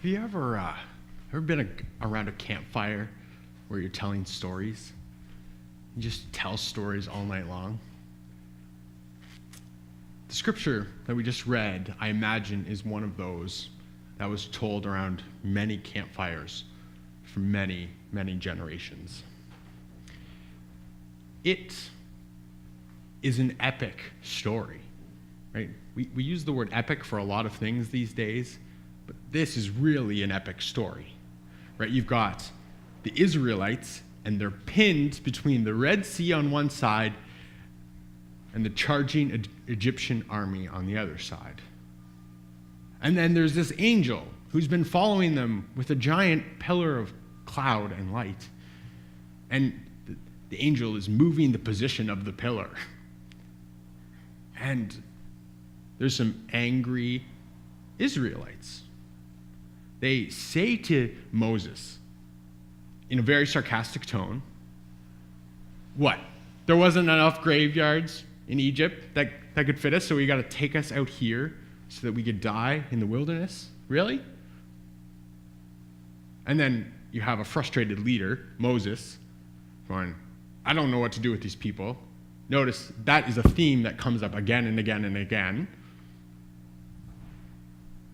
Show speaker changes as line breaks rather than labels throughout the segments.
you ever been around a campfire where you're telling stories? You just tell stories all night long. The scripture that we just read, I imagine, is one of those that was told around many campfires for many, many generations. It is an epic story, right? We use the word epic for a lot of things these days, but this is really an epic story, right? You've got the Israelites, and they're pinned between the Red Sea on one side and the charging Egyptian army on the other side. And then there's this angel who's been following them with a giant pillar of cloud and light. And the angel is moving the position of the pillar. And there's some angry Israelites. They say to Moses, in a very sarcastic tone, what? There wasn't enough graveyards in Egypt that could fit us, so you got to take us out here so that we could die in the wilderness? Really? And then you have a frustrated leader, Moses, going, I don't know what to do with these people. Notice that is a theme that comes up again and again and again.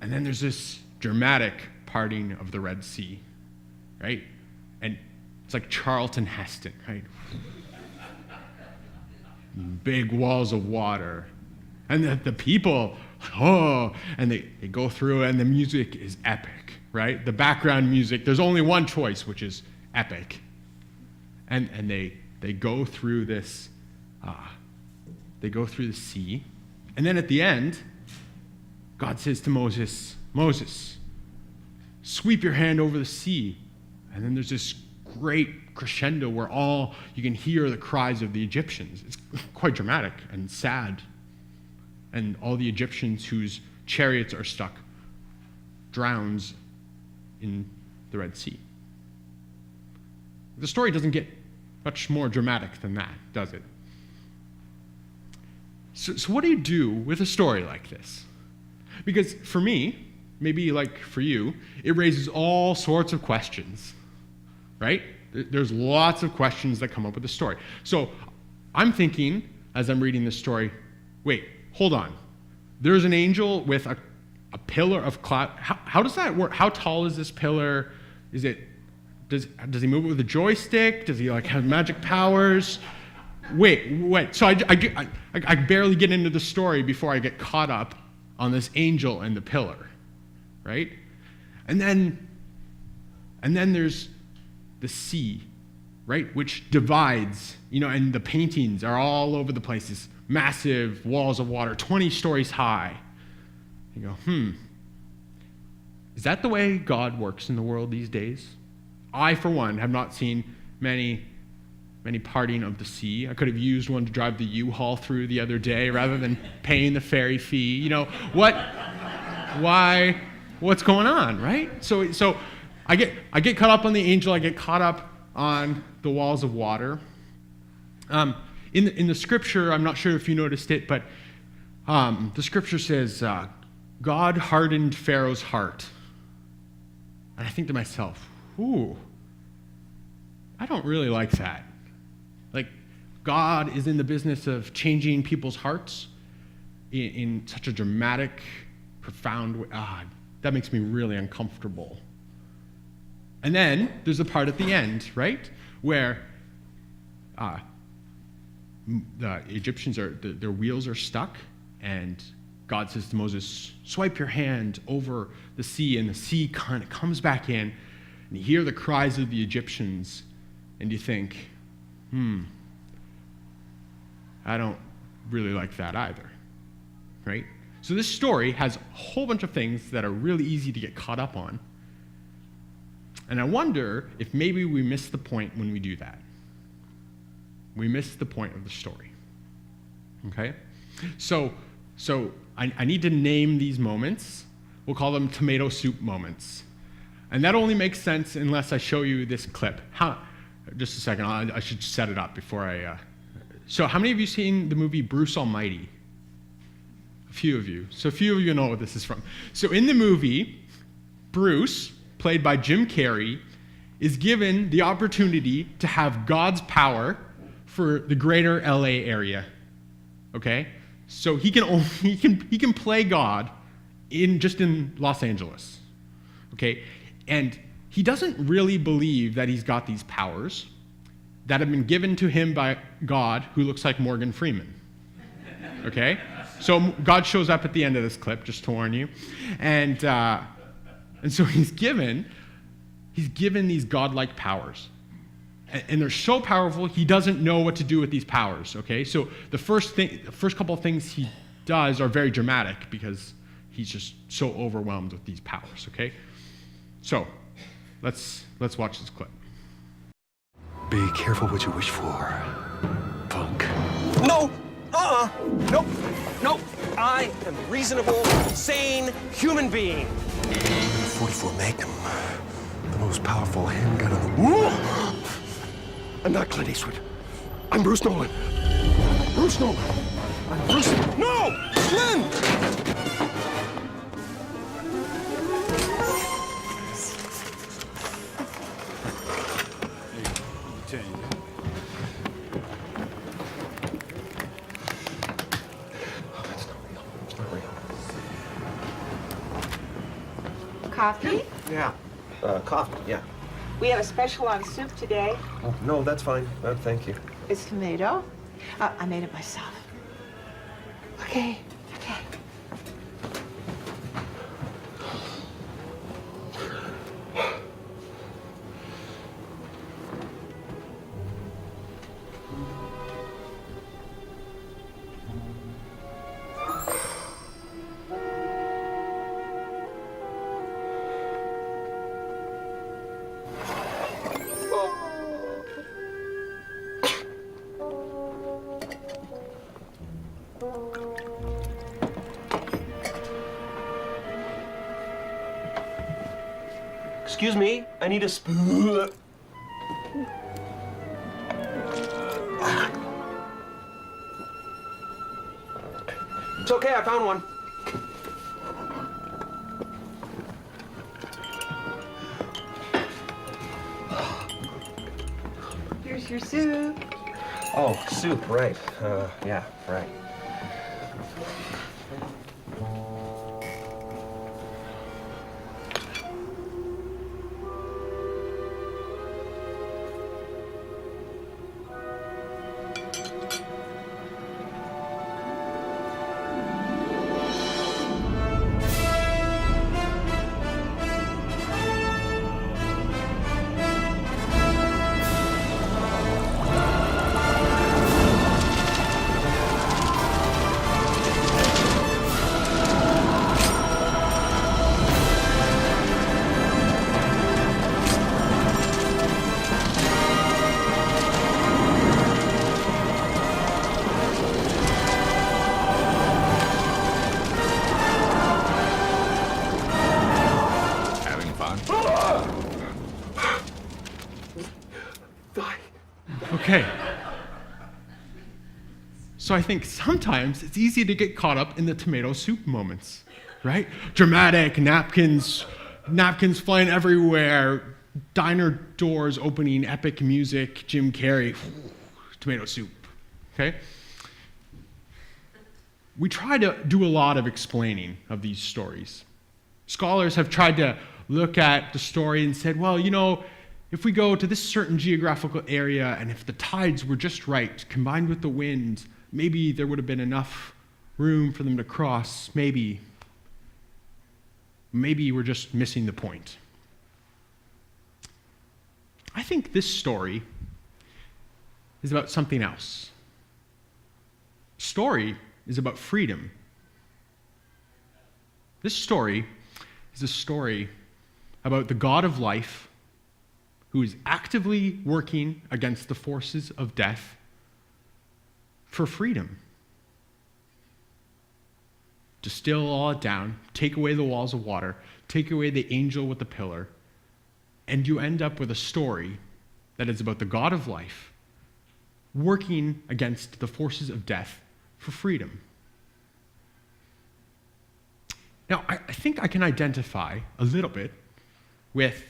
And then there's this dramatic parting of the Red Sea, right? And it's like Charlton Heston, right? Big walls of water. And the people, and they go through, and the music is epic, right? The background music, there's only one choice, which is epic. And they go through this, they go through the sea. And then at the end, God says to Moses, Moses, sweep your hand over the sea. And then there's this great crescendo where you can hear the cries of the Egyptians. It's quite dramatic and sad. And all the Egyptians whose chariots are stuck drowns in the Red Sea. The story doesn't get much more dramatic than that, does it? So what do you do with a story like this? Because for me, maybe like for you, it raises all sorts of questions, right? There's lots of questions that come up with the story. So I'm thinking, as I'm reading this story, wait, hold on. There's an angel with a pillar of cloud. How does that work? How tall is this pillar? Does he move it with a joystick? Does he have magic powers? Wait. So I barely get into the story before I get caught up on this angel and the pillar, right? And then there's the sea, right, which divides, and the paintings are all over the place, this massive walls of water, 20 stories high. You go, is that the way God works in the world these days? I, for one, have not seen many parting of the sea. I could have used one to drive the U-Haul through the other day rather than paying the ferry fee. Why? What's going on, right? So I get caught up on the angel. I get caught up on the walls of water. In the scripture, I'm not sure if you noticed it, but the scripture says, God hardened Pharaoh's heart. And I think to myself, I don't really like that. God is in the business of changing people's hearts in such a dramatic, profound way. That makes me really uncomfortable. And then there's the part at the end, right, where the Egyptians their wheels are stuck, and God says to Moses, swipe your hand over the sea, and the sea kind of comes back in, and you hear the cries of the Egyptians, and you think, I don't really like that either, right? So this story has a whole bunch of things that are really easy to get caught up on. And I wonder if maybe we miss the point when we do that. We miss the point of the story, okay? So I need to name these moments. We'll call them tomato soup moments. And that only makes sense unless I show you this clip. Just a second, I should set it up before I... So how many of you seen the movie Bruce Almighty? A few of you. So a few of you know what this is from. So in the movie, Bruce, played by Jim Carrey, is given the opportunity to have God's power for the greater LA area. Okay? So he can play God in Los Angeles. Okay? And he doesn't really believe that he's got these powers that have been given to him by God, who looks like Morgan Freeman. Okay? So God shows up at the end of this clip, just to warn you. And so he's given these godlike powers. And they're so powerful, he doesn't know what to do with these powers, okay? So the first couple of things he does are very dramatic because he's just so overwhelmed with these powers, okay? So let's watch this clip.
Be careful what you wish for, punk.
No! Nope. Nope. I am a reasonable, sane human being.
44 Magnum, the most powerful handgun in the world. I'm not Clint Eastwood. I'm Bruce Nolan. Bruce Nolan. I'm Bruce. No! Clint!
Coffee?
Yeah. Coffee, yeah.
We have a special on soup today.
Oh, no, that's fine. Thank you.
It's tomato. I made it myself. Okay.
Excuse me, I need a spoon. It's okay, I found one.
Here's your soup.
Oh, soup, right. Yeah, right.
Okay. So I think sometimes it's easy to get caught up in the tomato soup moments, right? Dramatic, napkins flying everywhere, diner doors opening, epic music, Jim Carrey, tomato soup, okay? We try to do a lot of explaining of these stories. Scholars have tried to look at the story and said, well, if we go to this certain geographical area and if the tides were just right, combined with the wind, maybe there would have been enough room for them to cross. Maybe we're just missing the point. I think this story is about something else. Story is about freedom. This story is a story about the God of life who is actively working against the forces of death for freedom. Distill all it down, take away the walls of water, take away the angel with the pillar, and you end up with a story that is about the God of life working against the forces of death for freedom. Now, I think I can identify a little bit with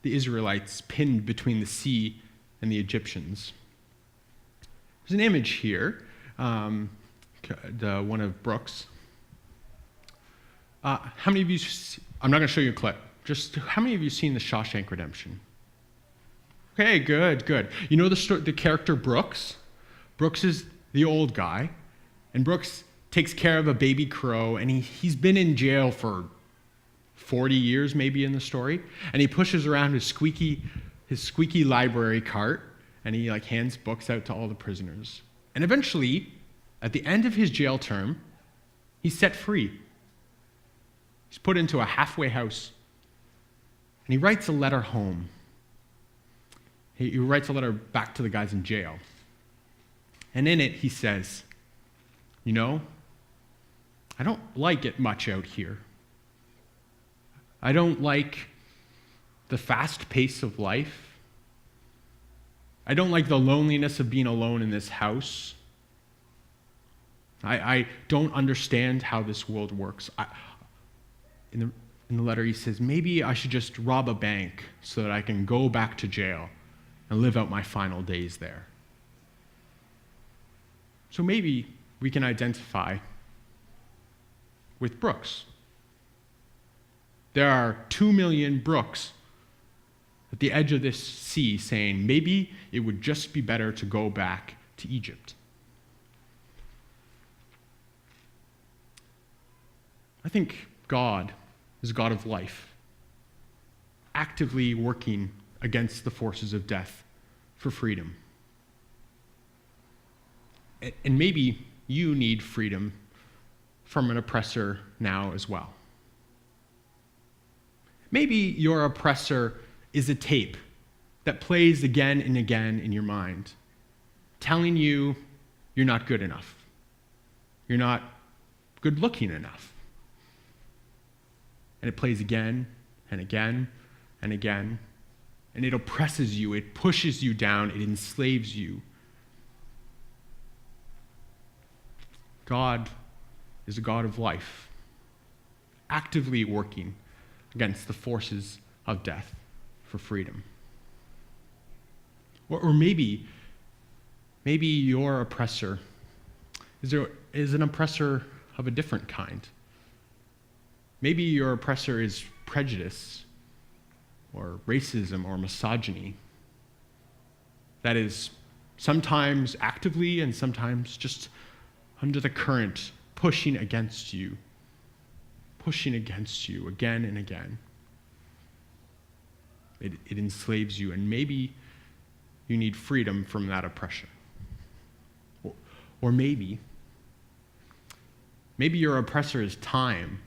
the Israelites pinned between the sea and the Egyptians. There's an image here, the one of Brooks. How many of you, I'm not going to show you a clip, just how many of you seen The Shawshank Redemption? Okay, good. You know the character Brooks? Brooks is the old guy, and Brooks takes care of a baby crow, and he's been in jail for 40 years maybe in the story, and he pushes around his squeaky library cart, and he hands books out to all the prisoners. And eventually, at the end of his jail term, he's set free. He's put into a halfway house, and he writes a letter home. He writes a letter back to the guys in jail. And in it, he says, I don't like it much out here. I don't like the fast pace of life. I don't like the loneliness of being alone in this house. I don't understand how this world works. In the letter, he says, maybe I should just rob a bank so that I can go back to jail and live out my final days there. So maybe we can identify with Brooks. There are 2 million Brooks at the edge of this sea saying, maybe it would just be better to go back to Egypt. I think God is a God of life, actively working against the forces of death for freedom. And maybe you need freedom from an oppressor now as well. Maybe your oppressor is a tape that plays again and again in your mind, telling you you're not good enough. You're not good looking enough. And it plays again and again and again. And it oppresses you, it pushes you down, it enslaves you. God is a God of life, actively working against the forces of death for freedom. Or maybe your oppressor is an oppressor of a different kind. Maybe your oppressor is prejudice or racism or misogyny. That is sometimes actively and sometimes just under the current, pushing against you again and again. It enslaves you, and maybe you need freedom from that oppression. Or maybe your oppressor is time,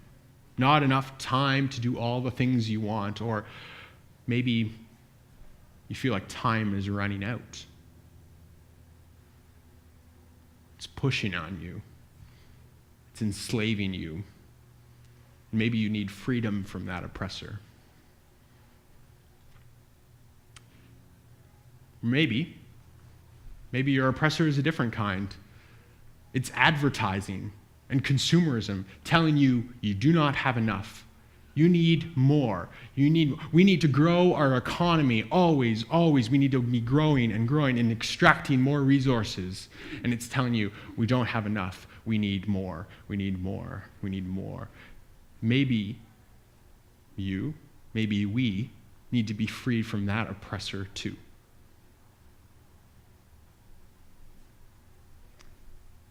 not enough time to do all the things you want, or maybe you feel like time is running out. It's pushing on you. It's enslaving you. Maybe you need freedom from that oppressor. Maybe your oppressor is a different kind. It's advertising and consumerism telling you you do not have enough. You need more. We need to grow our economy always. We need to be growing and extracting more resources. And it's telling you we don't have enough. We need more. Maybe we need to be freed from that oppressor too.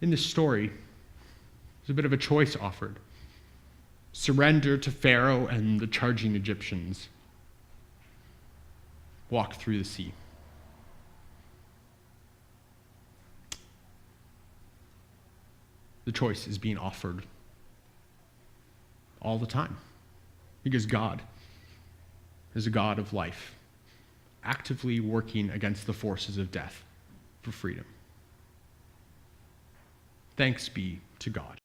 In this story, there's a bit of a choice offered. Surrender to Pharaoh and the charging Egyptians. Walk through the sea. The choice is being offered all the time because God is a God of life, actively working against the forces of death for freedom. Thanks be to God.